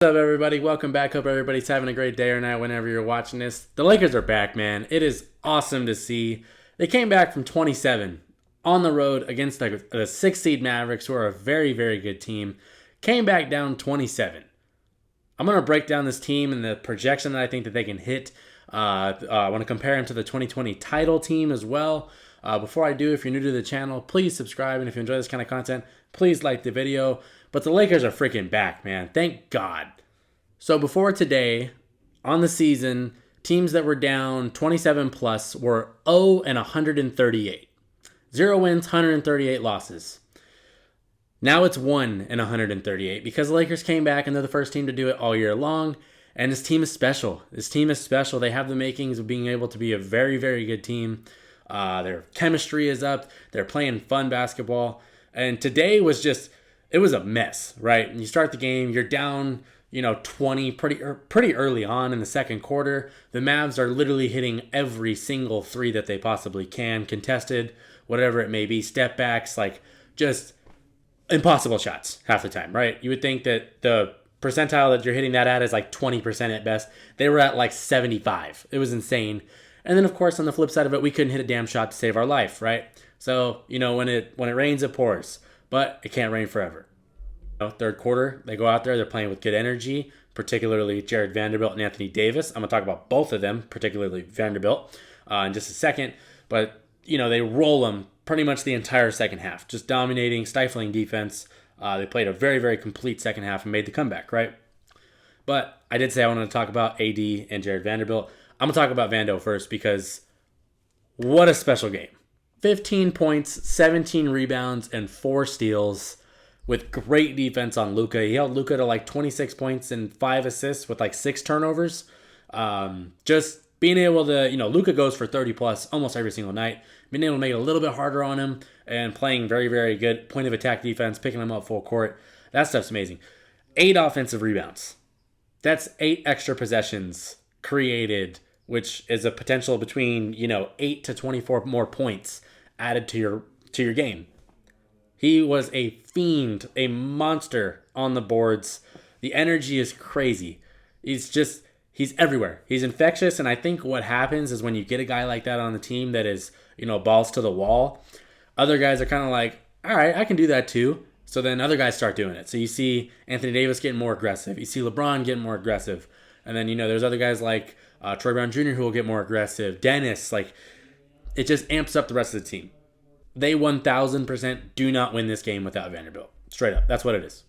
What's up, everybody? Welcome back. Hope everybody's having a great day or night whenever you're watching this. The Lakers are back, man. It is awesome to see. They came back from 27 on the road against the 6 seed Mavericks, who are a very, very good team. Came back down 27. I'm going to break down this team and the projection that I think that they can hit. I want to compare them to the 2020 title team as well. Before I do, if you're new to the channel, please subscribe. And if you enjoy this kind of content, please like the video. But the Lakers are freaking back, man. Thank God. So before today, on the season, teams that were down 27 plus were 0 and 138. 0 wins, 138 losses. Now it's 1 and 138 because the Lakers came back and they're the first team to do it all year long. And this team is special. They have the makings of being able to be a very, very good team. Their chemistry is up. They're playing fun basketball. And today was it was a mess, right? You start the game, you're down, 20 pretty early on in the second quarter. The Mavs are literally hitting every single three that they possibly can, contested, whatever it may be, step backs, just impossible shots half the time, right? You would think that the percentile that you're hitting that at is 20% at best. They were at 75. It was insane. And then, of course, on the flip side of it, we couldn't hit a damn shot to save our life, right? So, when it rains, it pours. But it can't rain forever. Third quarter, they go out there, they're playing with good energy, particularly Jared Vanderbilt and Anthony Davis. I'm going to talk about both of them, particularly Vanderbilt, in just a second. But, they roll them pretty much the entire second half, just dominating, stifling defense. They played a very, very complete second half and made the comeback, right? But I did say I wanted to talk about AD and Jared Vanderbilt. I'm going to talk about Vando first because what a special game. 15 points, 17 rebounds, and 4 steals with great defense on Luka. He held Luka to 26 points and 5 assists with 6 turnovers. Just being able to, Luka goes for 30 plus almost every single night. Being able to make it a little bit harder on him and playing very, very good point of attack defense, picking him up full court. That stuff's amazing. 8 offensive rebounds. That's 8 extra possessions created, which is a potential between, 8 to 24 more points added to your game. He was a fiend, a monster on the boards. The energy is crazy. He's everywhere. He's infectious, and I think what happens is when you get a guy like that on the team that is, balls to the wall, other guys are kind of like, all right, I can do that too. So then other guys start doing it. So you see Anthony Davis getting more aggressive. You see LeBron getting more aggressive. And then, there's other guys like Troy Brown Jr. who will get more aggressive. Dennis, it just amps up the rest of the team. They 1,000% do not win this game without Vanderbilt. Straight up. That's what it is.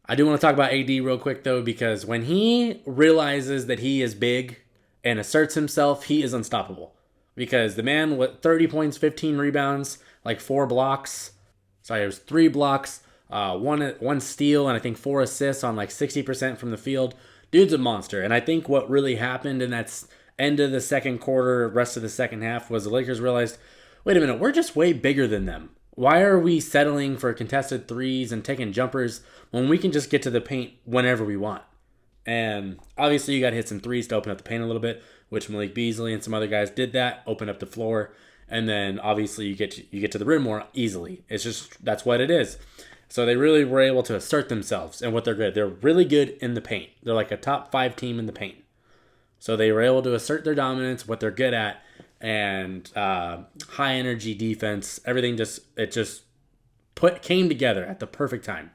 I do want to talk about AD real quick, though, because when he realizes that he is big and asserts himself, he is unstoppable. Because the man with 30 points, 15 rebounds, 4 blocks. Sorry, it was 3 blocks, one steal, and I think 4 assists on 60% from the field. Dude's a monster. And I think what really happened in that end of the second quarter, rest of the second half, was the Lakers realized, wait a minute, we're just way bigger than them. Why are we settling for contested threes and taking jumpers when we can just get to the paint whenever we want? And obviously you got to hit some threes to open up the paint a little bit, which Malik Beasley and some other guys did that, open up the floor, and then obviously you get to the rim more easily. It's just, that's what it is. So they really were able to assert themselves and what they're good. They're really good in the paint. They're like a top 5 team in the paint. So they were able to assert their dominance, what they're good at, and high energy defense. Everything came together at the perfect time.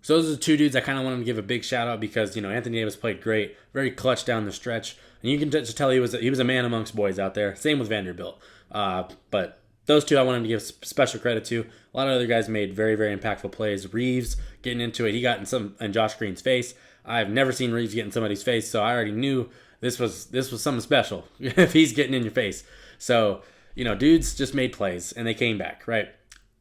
So those are the 2 dudes I kind of wanted to give a big shout out because Anthony Davis played great, very clutch down the stretch, and you can just tell he was a man amongst boys out there. Same with Vanderbilt, but those 2 I wanted to give special credit to. A lot of other guys made very, very impactful plays. Reeves getting into it, he got in Josh Green's face. I've never seen Reeves get in somebody's face, so I already knew this was something special if he's getting in your face. So, dudes just made plays and they came back, right?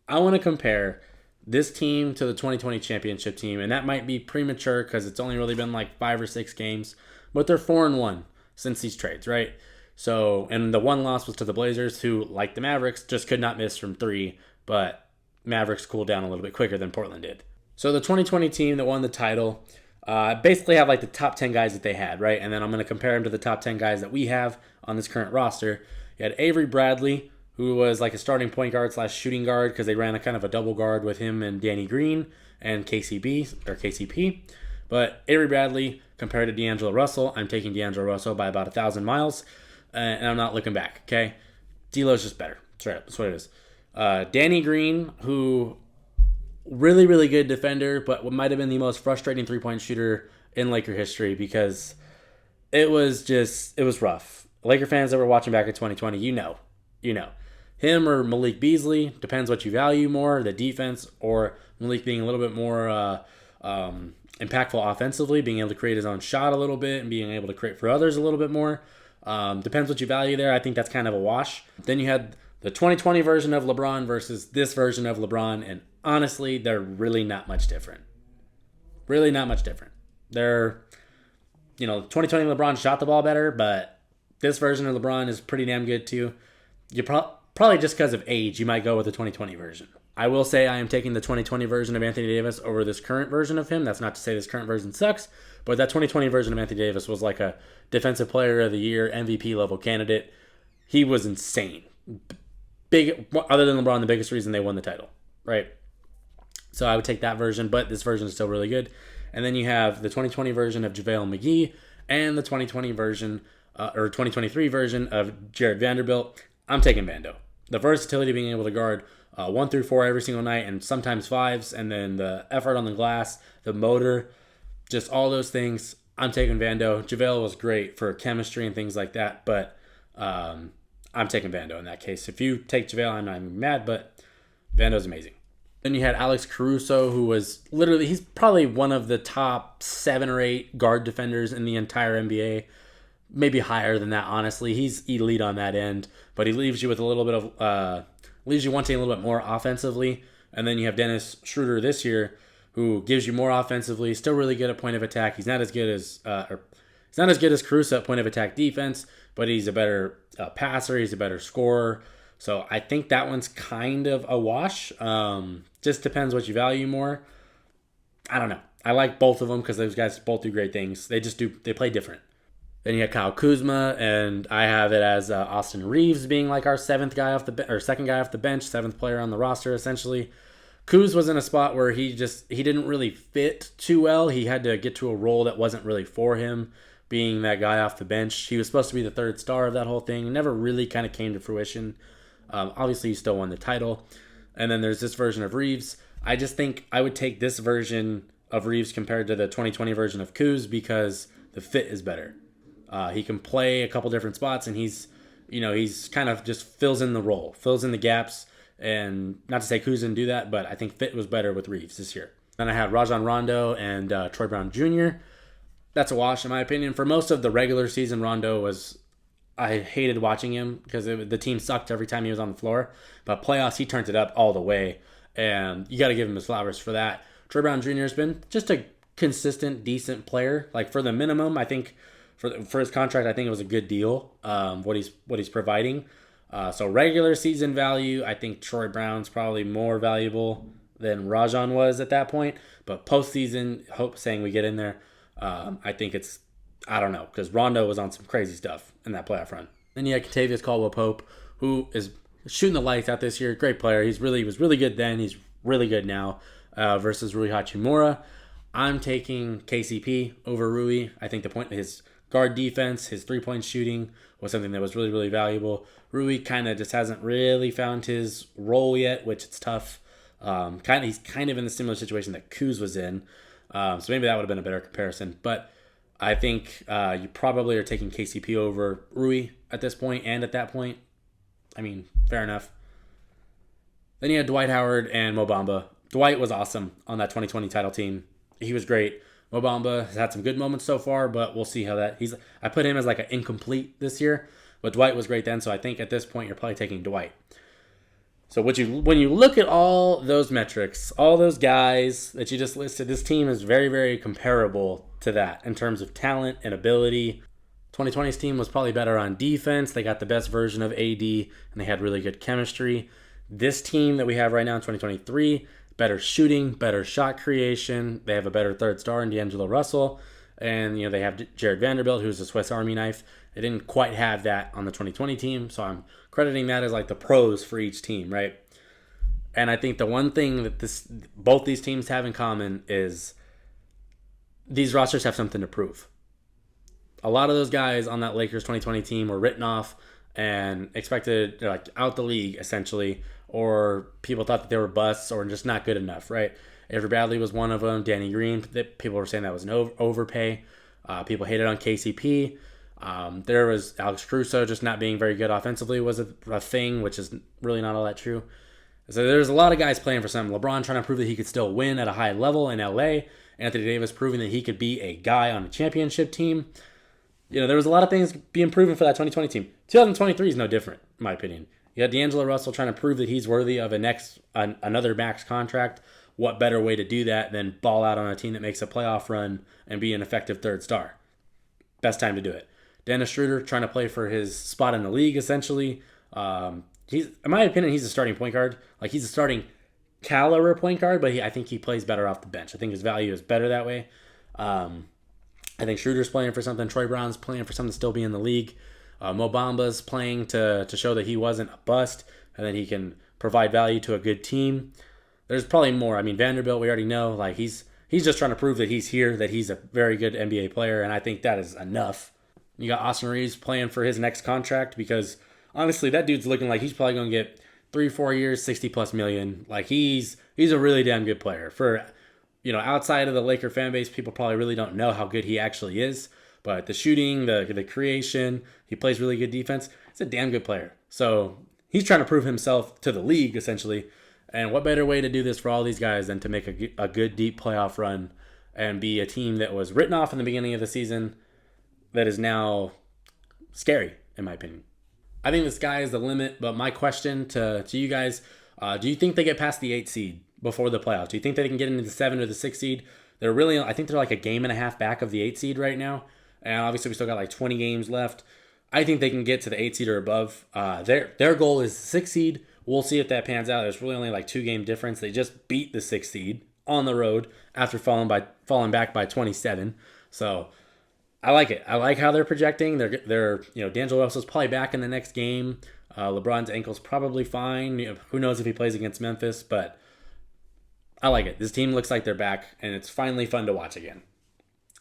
I want to compare this team to the 2020 championship team, and that might be premature because it's only really been 5 or 6 games, but they're 4-1 since these trades, right? So, and the one loss was to the Blazers, who, like the Mavericks, just could not miss from 3, but Mavericks cooled down a little bit quicker than Portland did. So the 2020 team that won the title basically have the top 10 guys that they had, right? And then I'm going to compare them to the top 10 guys that we have on this current roster. You had Avery Bradley, who was a starting point guard / shooting guard because they ran a kind of a double guard with him and Danny Green and KCP. But Avery Bradley compared to D'Angelo Russell, I'm taking D'Angelo Russell by about 1,000 miles, and I'm not looking back, okay? D'Lo's just better. That's right. That's what it is. Danny Green, who really, really good defender, but what might have been the most frustrating three-point shooter in Laker history because it was rough. Laker fans that were watching back in 2020, you know. Him or Malik Beasley, depends what you value more, the defense, or Malik being a little bit more impactful offensively, being able to create his own shot a little bit and being able to create for others a little bit more. Depends what you value there. I think that's kind of a wash. Then you had the 2020 version of LeBron versus this version of LeBron, and honestly, they're really not much different. Really not much different. They're, 2020 LeBron shot the ball better, but this version of LeBron is pretty damn good too. You probably just because of age, you might go with the 2020 version. I will say I am taking the 2020 version of Anthony Davis over this current version of him. That's not to say this current version sucks, but that 2020 version of Anthony Davis was like a Defensive Player of the Year, MVP level candidate. He was insane. Big, other than LeBron, the biggest reason they won the title, right? So I would take that version, but this version is still really good. And then you have the 2020 version of JaVale McGee and the 2020 version, or 2023 version of Jared Vanderbilt. I'm taking Vando. The versatility of being able to guard 1 through 4 every single night and sometimes 5s, and then the effort on the glass, the motor, just all those things. I'm taking Vando. JaVale was great for chemistry and things like that, but I'm taking Vando in that case. If you take JaVale, I'm not even mad, but Vando's amazing. Then you had Alex Caruso, who was literally, he's probably one of the top 7 or 8 guard defenders in the entire NBA. Maybe higher than that, honestly. He's elite on that end, but he leaves you with a little bit of, leaves you wanting a little bit more offensively. And then you have Dennis Schroeder this year, who gives you more offensively. Still really good at point of attack. He's not as good as, he's not as good as Caruso at point of attack defense, but he's a better passer. He's a better scorer. So I think that one's kind of a wash. Just depends what you value more. I don't know. I like both of them because those guys both do great things. They play different. Then you had Kyle Kuzma, and I have it as Austin Reeves being like our second guy off the bench, 7th player on the roster essentially. Kuz was in a spot where he didn't really fit too well. He had to get to a role that wasn't really for him, being that guy off the bench. He was supposed to be the 3rd star of that whole thing. Never really kind of came to fruition. Obviously, he still won the title. And then there's this version of Reeves. I just think I would take this version of Reeves compared to the 2020 version of Kuz because the fit is better. He can play a couple different spots, and he's kind of just fills in the role, fills in the gaps. And not to say Kuz didn't do that, but I think fit was better with Reeves this year. Then I had Rajon Rondo and Troy Brown Jr. That's a wash in my opinion. For most of the regular season, Rondo I hated watching him because the team sucked every time he was on the floor. But playoffs, he turns it up all the way, and you got to give him his flowers for that. Troy Brown Jr. has been just a consistent, decent player. Like for the minimum, I think for his contract, I think it was a good deal. What he's providing. So regular season value, I think Troy Brown's probably more valuable than Rajon was at that point. But postseason, saying we get in there, I think it's, I don't know, because Rondo was on some crazy stuff in that playoff run. Then you had Kentavious Caldwell-Pope, who is shooting the lights out this year. Great player. He was really good then. He's really good now versus Rui Hachimura. I'm taking KCP over Rui. I think his guard defense, his three-point shooting was something that was really, really valuable. Rui kind of just hasn't really found his role yet, which it's tough. He's kind of in the similar situation that Kuz was in. So maybe that would have been a better comparison. But I think you probably are taking KCP over Rui at this point and at that point. I mean, fair enough. Then you had Dwight Howard and Mo Bamba. Dwight was awesome on that 2020 title team. He was great. Mo Bamba has had some good moments so far, but we'll see how I put him as like an incomplete this year, but Dwight was great then, so I think at this point you're probably taking Dwight. So when you look at all those metrics, all those guys that you just listed, this team is very, very comparable to that in terms of talent and ability. 2020's team was probably better on defense. They got the best version of AD, and they had really good chemistry. This team that we have right now in 2023, better shooting, better shot creation. They have a better 3rd star in D'Angelo Russell. And, they have Jared Vanderbilt, who's a Swiss Army knife. They didn't quite have that on the 2020 team, so I'm crediting that as like the pros for each team, right? And I think the one thing that both these teams have in common is these rosters have something to prove. A lot of those guys on that Lakers 2020 team were written off and expected like out the league essentially, or people thought that they were busts or just not good enough, right? Avery Bradley was one of them. Danny Green, people were saying that was an overpay. People hated on KCP. There was Alex Caruso just not being very good offensively was a thing, which is really not all that true. So there's a lot of guys playing for something. LeBron trying to prove that he could still win at a high level in LA. Anthony Davis proving that he could be a guy on a championship team. There was a lot of things being proven for that 2020 team. 2023 is no different, in my opinion. You got D'Angelo Russell trying to prove that he's worthy of another max contract. What better way to do that than ball out on a team that makes a playoff run and be an effective third star? Best time to do it. Dennis Schroeder trying to play for his spot in the league, essentially. In my opinion, he's a starting point guard. Like, he's a starting caliber point guard, but I think he plays better off the bench. I think his value is better that way. I think Schroeder's playing for something. Troy Brown's playing for something to still be in the league. Mo Bamba's playing to show that he wasn't a bust and that he can provide value to a good team. There's probably more. I mean, Vanderbilt, we already know. Like, he's just trying to prove that he's here, that he's a very good NBA player, and I think that is enough. You got Austin Reeves playing for his next contract because, honestly, that dude's looking like he's probably going to get 3-4 years, $60+ million. Like, he's a really damn good player. For, outside of the Laker fan base, people probably really don't know how good he actually is. But the shooting, the creation, he plays really good defense. He's a damn good player. So he's trying to prove himself to the league, essentially. And what better way to do this for all these guys than to make a good, deep playoff run and be a team that was written off in the beginning of the season that is now scary, in my opinion. I think the sky is the limit, but my question to you guys, do you think they get past the 8 seed before the playoffs? Do you think they can get into the 7 or the 6 seed? I think they're like a game and a half back of the 8 seed right now. And obviously we still got like 20 games left. I think they can get to the 8 seed or above. Their goal is 6 seed. We'll see if that pans out. There's really only like 2 game difference. They just beat the 6 seed on the road after falling back by 27. So I like it. I like how they're projecting. They're D'Angelo Russell's probably back in the next game. LeBron's ankle's probably fine. Who knows if he plays against Memphis, but I like it. This team looks like they're back, and it's finally fun to watch again.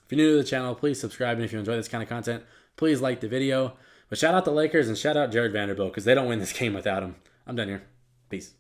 If you're new to the channel, please subscribe, and if you enjoy this kind of content, please like the video. But shout out the Lakers and shout out Jared Vanderbilt because they don't win this game without him. I'm done here. Peace.